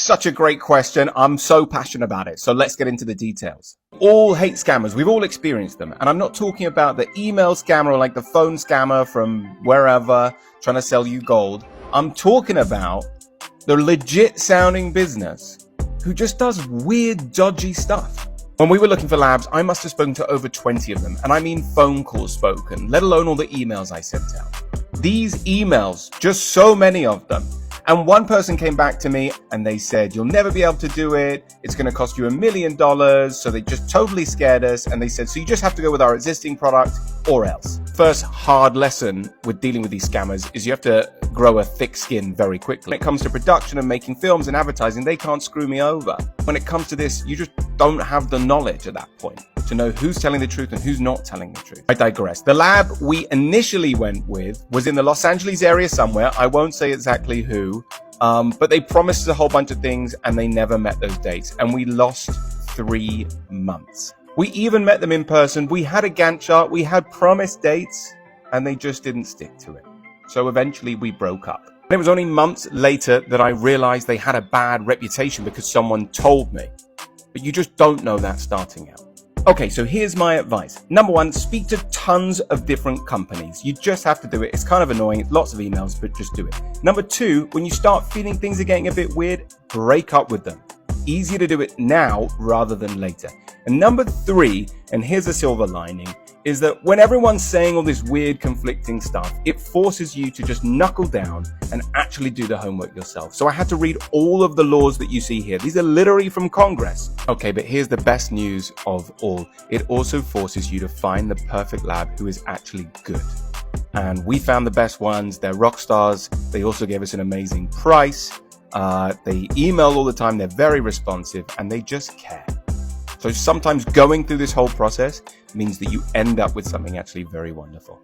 such a great question. I'm so passionate about it. So let's get into the details. All hate scammers. We've all experienced them. And I'm not talking about the email scammer or like the phone scammer from wherever trying to sell you gold. I'm talking about the legit sounding business who just does weird, dodgy stuff. When we were looking for labs, I must have spoken to over 20 of them. And I mean phone calls spoken, let alone all the emails I sent out. These emails, just so many of them. And one person came back to me and they said, you'll never be able to do it. It's going to cost you $1 million. So they just totally scared us. And they said, so you just have to go with our existing product or else. First hard lesson with dealing with these scammers is you have to grow a thick skin very quickly. When it comes to production and making films and advertising, they can't screw me over. When it comes to this, you just don't have the knowledge at that point to know who's telling the truth and who's not telling the truth. I digress. The lab we initially went with was in the Los Angeles area somewhere. I won't say exactly who, but they promised us a whole bunch of things and they never met those dates. And we lost 3 months. We even met them in person. We had a Gantt chart. We had promised dates and they just didn't stick to it. So eventually we broke up. And it was only months later that I realized they had a bad reputation because someone told me. But you just don't know that starting out. Okay, so here's my advice. Number one, speak to tons of different companies. You just have to do it. It's kind of annoying. Lots of emails, but just do it. Number two, when you start feeling things are getting a bit weird, break up with them. Easier to do it now rather than later. And number three, and here's a silver lining, is that when everyone's saying all this weird conflicting stuff, it forces you to just knuckle down and actually do the homework yourself. So I had to read all of the laws that you see here. These are literally from Congress. Okay, but here's the best news of all. It also forces you to find the perfect lab who is actually good. And we found the best ones. They're rock stars. They also gave us an amazing price. They email all the time. They're very responsive and they just care. So sometimes going through this whole process means that you end up with something actually very wonderful.